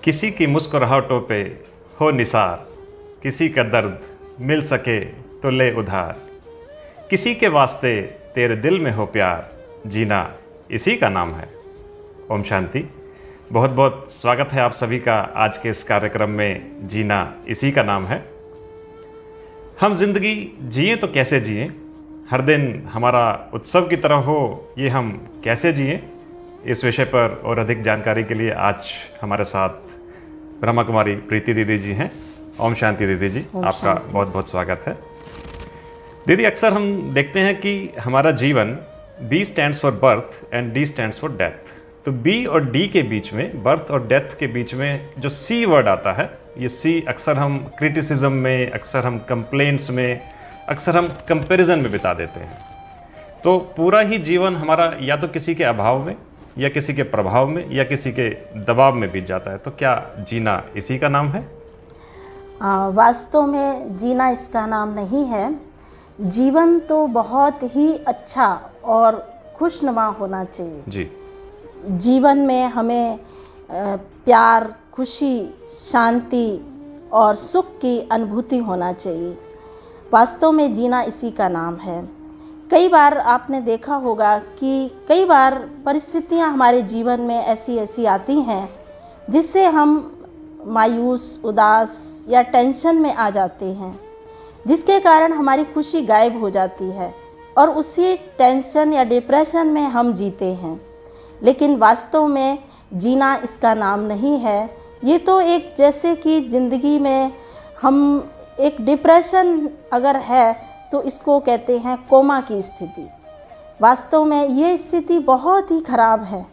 किसी की मुस्कुराहटों पे हो निसार, किसी का दर्द मिल सके तो ले उधार, किसी के वास्ते तेरे दिल में हो प्यार, जीना इसी का नाम है। ओम शांति। बहुत बहुत स्वागत है आप सभी का आज के इस कार्यक्रम में। जीना इसी का नाम है। हम जिंदगी जिएं तो कैसे जिएं, हर दिन हमारा उत्सव की तरह हो, ये हम कैसे जिएं, इस विषय पर और अधिक जानकारी के लिए आज हमारे साथ ब्रह्मा कुमारी प्रीति दीदी जी हैं। ओम शांति दीदी जी, आपका बहुत बहुत स्वागत है। दीदी, अक्सर हम देखते हैं कि हमारा जीवन B stands for birth and D stands for death. तो B और D के बीच में, बर्थ और डेथ के बीच में जो C वर्ड आता है, ये C अक्सर हम क्रिटिसिज्म में, अक्सर हम कंप्लेंट्स में, अक्सर हम कंपैरिजन में बिता देते हैं। तो पूरा ही जीवन हमारा या तो किसी के अभाव में, या किसी के प्रभाव में, या किसी के दबाव में बीत जाता है। तो क्या जीना इसी का नाम है? वास्तव में जीना इसका नाम नहीं है। जीवन तो बहुत ही अच्छा और खुशनुमा होना चाहिए जी। जीवन में हमें प्यार, खुशी, शांति और सुख की अनुभूति होना चाहिए। वास्तव में जीना इसी का नाम है। कई बार आपने देखा होगा कि कई बार परिस्थितियां हमारे जीवन में ऐसी आती हैं जिससे हम मायूस, उदास या टेंशन में आ जाते हैं, जिसके कारण हमारी खुशी गायब हो जाती है और उसी टेंशन या डिप्रेशन में हम जीते हैं। लेकिन वास्तव में जीना इसका नाम नहीं है। ये तो एक, जैसे कि ज़िंदगी में हम एक डिप्रेशन अगर है तो इसको कहते हैं कोमा की स्थिति। वास्तव में ये स्थिति बहुत ही खराब है,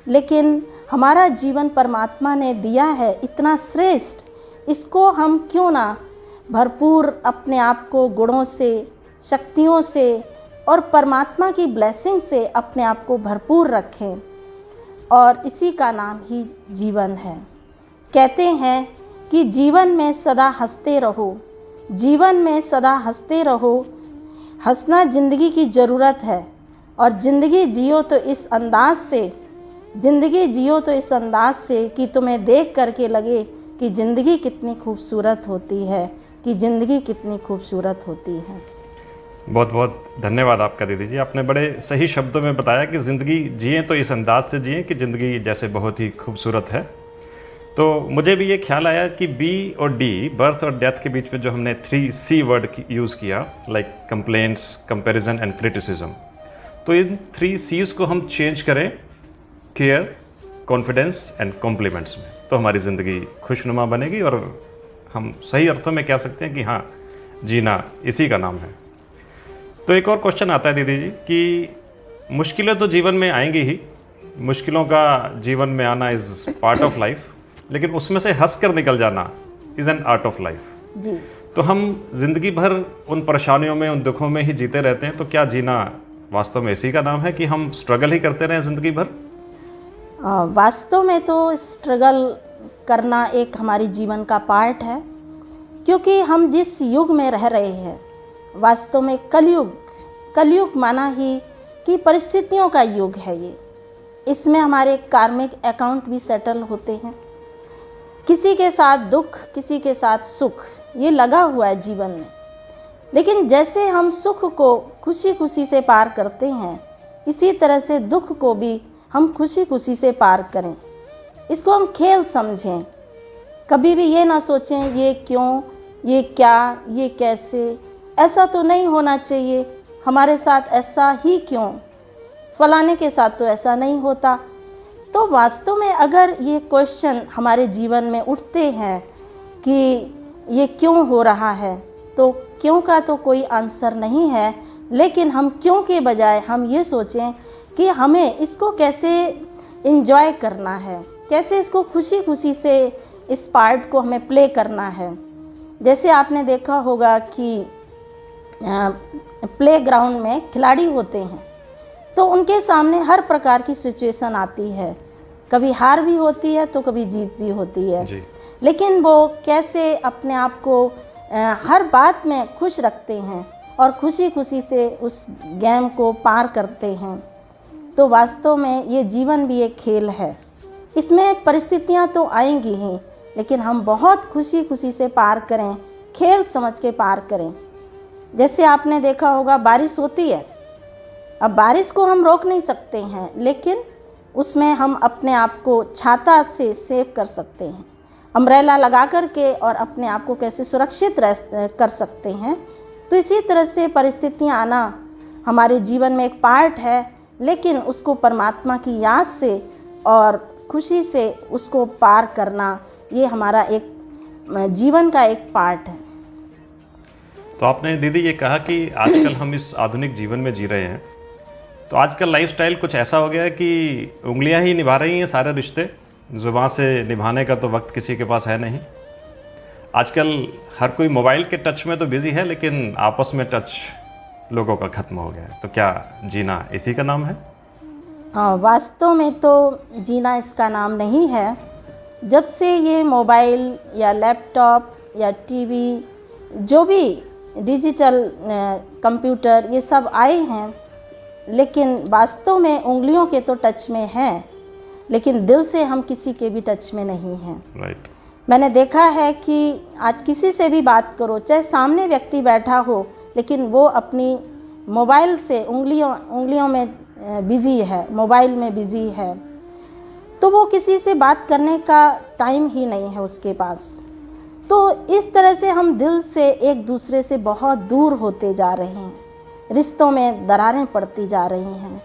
लेकिन हमारा जीवन परमात्मा ने दिया है इतना श्रेष्ठ, इसको हम क्यों ना भरपूर अपने आप को गुणों से, शक्तियों से और परमात्मा की ब्लेसिंग से अपने आप को भरपूर रखें, और इसी का नाम ही जीवन है। कहते हैं कि जीवन में सदा हंसते रहो, जीवन में सदा हंसते रहो। हंसना ज़िंदगी की ज़रूरत है, और ज़िंदगी जियो तो इस अंदाज से, ज़िंदगी जियो तो इस अंदाज से कि तुम्हें देख करके लगे कि ज़िंदगी कितनी खूबसूरत होती है, कि ज़िंदगी कितनी खूबसूरत होती है। बहुत बहुत धन्यवाद आपका दीदी जी। आपने बड़े सही शब्दों में बताया कि ज़िंदगी जिएं तो इस अंदाज से जिएं कि ज़िंदगी जैसे बहुत ही खूबसूरत है। तो मुझे भी ये ख्याल आया कि B और D, बर्थ और डेथ के बीच में जो हमने 3C वर्ड यूज़ किया, like complaints, comparison and criticism, तो इन 3C's को हम चेंज करें केयर, कॉन्फिडेंस एंड कॉम्प्लीमेंट्स में, तो हमारी ज़िंदगी खुशनुमा बनेगी और हम सही अर्थों में कह सकते हैं कि हाँ, जीना इसी का नाम है। तो एक और क्वेश्चन आता है दीदी जी कि मुश्किलें तो जीवन में आएंगी ही, मुश्किलों का जीवन में आना इज़ पार्ट ऑफ लाइफ, लेकिन उसमें से हंस कर निकल जाना is an art of life जी। तो हम जिंदगी भर उन परेशानियों में, उन दुखों में ही जीते रहते हैं। तो क्या जीना वास्तव में इसी का नाम है कि हम स्ट्रगल ही करते रहें जिंदगी भर? वास्तव में तो स्ट्रगल करना एक हमारी जीवन का पार्ट है, क्योंकि हम जिस युग में रह रहे हैं, वास्तव में कलयुग माना ही कि परिस्थितियों का युग है ये। इसमें हमारे कार्मिक अकाउंट भी सेटल होते हैं। किसी के साथ दुख, किसी के साथ सुख, ये लगा हुआ है जीवन में। लेकिन जैसे हम सुख को खुशी खुशी से पार करते हैं, इसी तरह से दुख को भी हम खुशी खुशी से पार करें। इसको हम खेल समझें। कभी भी ये ना सोचें ये क्यों, ये क्या, ये कैसे, ऐसा तो नहीं होना चाहिए, हमारे साथ ऐसा ही क्यों, फलाने के साथ तो ऐसा नहीं होता। तो वास्तव में अगर ये क्वेश्चन हमारे जीवन में उठते हैं कि ये क्यों हो रहा है, तो क्यों का तो कोई आंसर नहीं है, लेकिन हम क्यों के बजाय हम ये सोचें कि हमें इसको कैसे एंजॉय करना है, कैसे इसको खुशी खुशी से इस पार्ट को हमें प्ले करना है। जैसे आपने देखा होगा कि प्लेग्राउंड में खिलाड़ी होते हैं, तो उनके सामने हर प्रकार की सिचुएशन आती है, कभी हार भी होती है तो कभी जीत भी होती है जी। लेकिन वो कैसे अपने आप को हर बात में खुश रखते हैं और खुशी खुशी से उस गेम को पार करते हैं। तो वास्तव में ये जीवन भी एक खेल है, इसमें परिस्थितियाँ तो आएंगी ही, लेकिन हम बहुत खुशी खुशी से पार करें, खेल समझ के पार करें। जैसे आपने देखा होगा बारिश होती है, अब बारिश को हम रोक नहीं सकते हैं, लेकिन उसमें हम अपने आप को छाता से सेव कर सकते हैं, अम्ब्रेला लगा कर के, और अपने आप को कैसे सुरक्षित कर सकते हैं। तो इसी तरह से परिस्थितियाँ आना हमारे जीवन में एक पार्ट है, लेकिन उसको परमात्मा की याद से और खुशी से उसको पार करना, ये हमारा एक जीवन का एक पार्ट है। तो आपने दीदी ये कहा कि आजकल हम इस आधुनिक जीवन में जी रहे हैं, तो आजकल लाइफस्टाइल कुछ ऐसा हो गया है कि उंगलियां ही निभा रही हैं सारे रिश्ते, ज़ुबान से निभाने का तो वक्त किसी के पास है नहीं। आजकल हर कोई मोबाइल के टच में तो बिज़ी है, लेकिन आपस में टच लोगों का ख़त्म हो गया है। तो क्या जीना इसी का नाम है? हाँ, वास्तव में तो जीना इसका नाम नहीं है। जब से ये मोबाइल या लैपटॉप या टीवी, जो भी डिजिटल कंप्यूटर, ये सब आए हैं, लेकिन वास्तव में उंगलियों के तो टच में हैं, लेकिन दिल से हम किसी के भी टच में नहीं हैं। राइट। मैंने देखा है कि आज किसी से भी बात करो, चाहे सामने व्यक्ति बैठा हो, लेकिन वो अपनी मोबाइल से उंगलियों में बिज़ी है, मोबाइल में बिज़ी है, तो वो किसी से बात करने का टाइम ही नहीं है उसके पास। तो इस तरह से हम दिल से एक दूसरे से बहुत दूर होते जा रहे हैं, रिश्तों में दरारें पड़ती जा रही हैं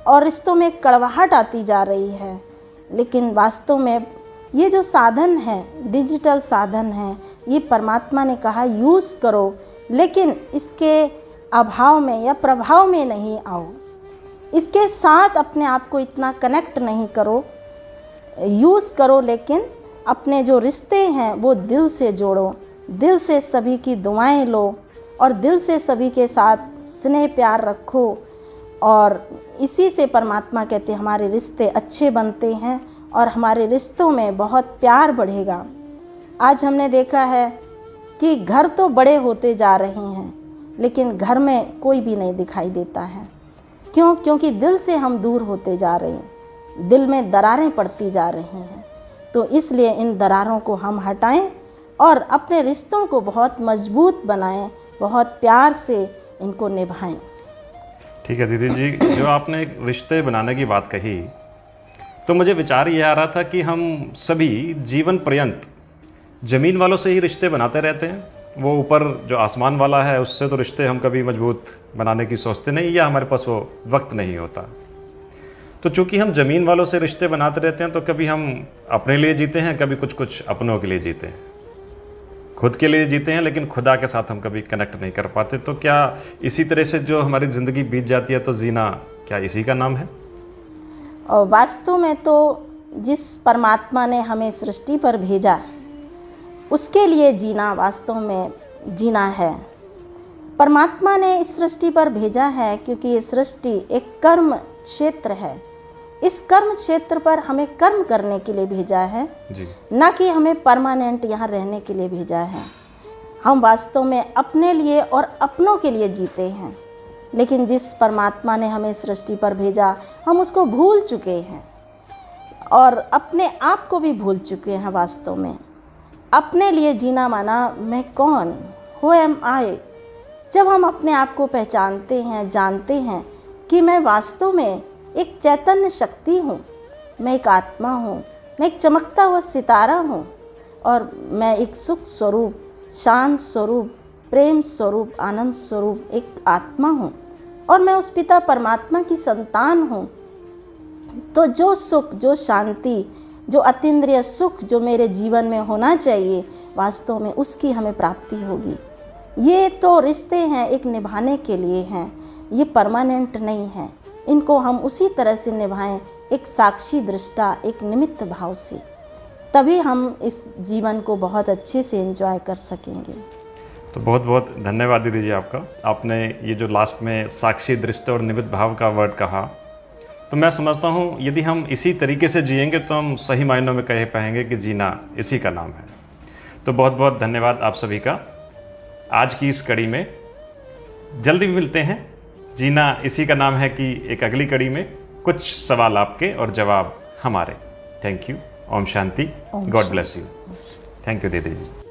और रिश्तों में कड़वाहट आती जा रही है। लेकिन वास्तव में ये जो साधन है, डिजिटल साधन है, ये परमात्मा ने कहा यूज़ करो, लेकिन इसके अभाव में या प्रभाव में नहीं आओ, इसके साथ अपने आप को इतना कनेक्ट नहीं करो। यूज़ करो, लेकिन अपने जो रिश्ते हैं वो दिल से जोड़ो, दिल से सभी की दुआएं लो और दिल से सभी के साथ स्नेह प्यार रखो। और इसी से परमात्मा कहते हैं हमारे रिश्ते अच्छे बनते हैं और हमारे रिश्तों में बहुत प्यार बढ़ेगा। आज हमने देखा है कि घर तो बड़े होते जा रहे हैं, लेकिन घर में कोई भी नहीं दिखाई देता है। क्यों? क्योंकि दिल से हम दूर होते जा रहे हैं, दिल में दरारें पड़ती जा रही हैं। तो इसलिए इन दरारों को हम हटाएं और अपने रिश्तों को बहुत मजबूत बनाएं, बहुत प्यार से इनको निभाएं। ठीक है दीदी जी, जो आपने रिश्ते बनाने की बात कही, तो मुझे विचार ये आ रहा था कि हम सभी जीवन पर्यंत ज़मीन वालों से ही रिश्ते बनाते रहते हैं। वो ऊपर जो आसमान वाला है उससे तो रिश्ते हम कभी मजबूत बनाने की सोचते नहीं, या हमारे पास वो वक्त नहीं होता। तो चूंकि हम ज़मीन वालों से रिश्ते बनाते रहते हैं, तो कभी हम अपने लिए जीते हैं, कभी कुछ कुछ अपनों के लिए जीते हैं, खुद के लिए जीते हैं, लेकिन खुदा के साथ हम कभी कनेक्ट नहीं कर पाते। तो क्या इसी तरह से जो हमारी ज़िंदगी बीत जाती है, तो जीना क्या इसी का नाम है? और वास्तव में तो जिस परमात्मा ने हमें सृष्टि पर भेजा, उसके लिए जीना वास्तव में जीना है। परमात्मा ने इस सृष्टि पर भेजा है क्योंकि ये सृष्टि एक कर्म क्षेत्र है। इस कर्म क्षेत्र पर हमें कर्म करने के लिए भेजा है जी। ना कि हमें परमानेंट यहाँ रहने के लिए भेजा है। हम वास्तव में अपने लिए और अपनों के लिए जीते हैं, लेकिन जिस परमात्मा ने हमें सृष्टि पर भेजा, हम उसको भूल चुके हैं और अपने आप को भी भूल चुके हैं। वास्तव में अपने लिए जीना माना मैं कौन, हु एम आई। जब हम अपने आप को पहचानते हैं, जानते हैं कि मैं वास्तव में एक चैतन्य शक्ति हूँ, मैं एक आत्मा हूँ, मैं एक चमकता हुआ सितारा हूँ और मैं एक सुख स्वरूप, शांत स्वरूप, प्रेम स्वरूप, आनंद स्वरूप एक आत्मा हूँ और मैं उस पिता परमात्मा की संतान हूँ। तो जो सुख, जो शांति, जो अतीन्द्रिय सुख जो मेरे जीवन में होना चाहिए, वास्तव में उसकी हमें प्राप्ति होगी। ये तो रिश्ते हैं, एक निभाने के लिए हैं, ये परमानेंट नहीं है। इनको हम उसी तरह से निभाएं, एक साक्षी दृष्टा, एक निमित्त भाव से, तभी हम इस जीवन को बहुत अच्छे से एंजॉय कर सकेंगे। तो बहुत बहुत धन्यवाद दीदी जी आपका। आपने ये जो लास्ट में साक्षी दृष्टि और निमित्त भाव का वर्ड कहा, तो मैं समझता हूँ यदि हम इसी तरीके से जिएंगे तो हम सही मायनों में कह पाएंगे कि जीना इसी का नाम है। तो बहुत बहुत धन्यवाद आप सभी का आज की इस कड़ी में। जल्दी मिलते हैं जीना इसी का नाम है कि एक अगली कड़ी में, कुछ सवाल आपके और जवाब हमारे। Thank you. ओम शांति। ओम गॉड शांति। Bless you. थैंक यू दीदी जी।